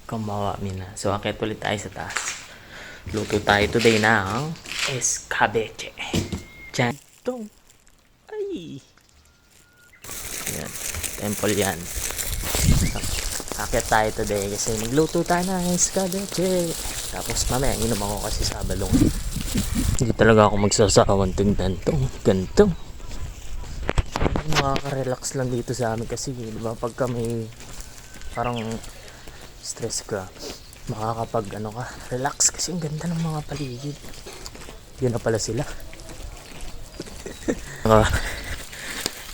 Kumawa mina. So, akit ulit tayo sa taas. Luto tayo today ng escabeche. Diyan. Ito. Ay. Yan. Temple yan. Akit tayo today kasi nagluto tayo ng escabeche. Tapos mamaya, inom ako kasi sa balong. Hindi talaga ako magsasawang tingnan to. Ganito. Makaka-relax lang dito sa amin kasi diba pagka may parang stress ka, makakapag ano ka, relax kasi ang ganda ng mga paligid. Yun na pala sila.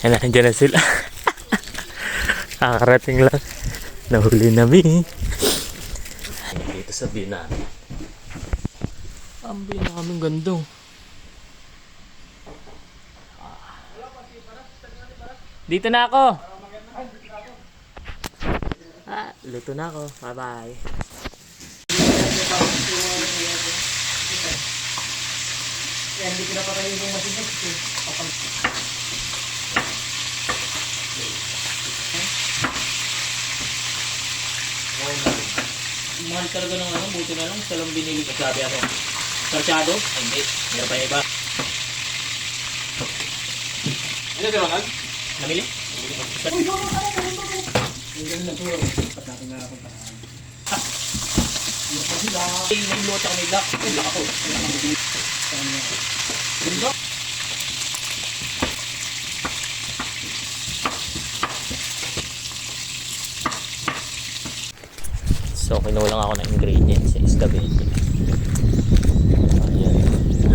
Yan, nandiyan na sila. Nakakarating lang. Nahuli na mi. Dito sa bina. Ang bina kaming gandong. Dito na ako. Luto na ako. Bye-bye. Hindi pinapatayin yung masinig. Mahal talaga ng ano, buti na lang. Isa lang binili ko. Sabi ako. Sarsyado? Ay, hindi. Meron pa yung iba. Ano si Ronald? Namili? Uy, doon ka na. Hindi na siguro. Pagkakin na ako pa. May lot ako may duck. May duck ako. Ganda. So, kinulang ako ng ingredients sa escabeche. Ayan.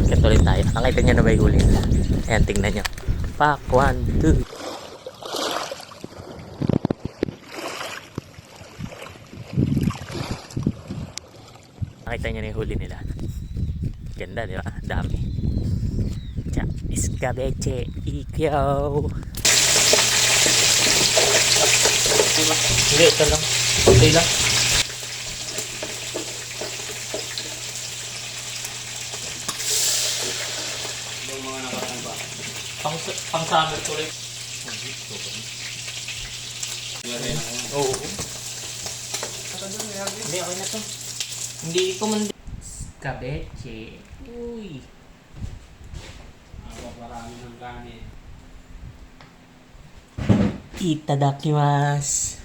Akit ulit tayo. Nakita nyo na ba yung huli nila? Ayan, tingnan nyo. Pak, 1, 2. Nakita nyo na yung huli nila. Ganda, di ba? Dami. Tsa, escabeche. Ikaw. Hindi, ito lang. Okay lang. Pang summer tuloy. Oo. Hindi, okay na to. Hindi ko man. Escabeche. Uy. Marami ng kanin. Itadakimasu.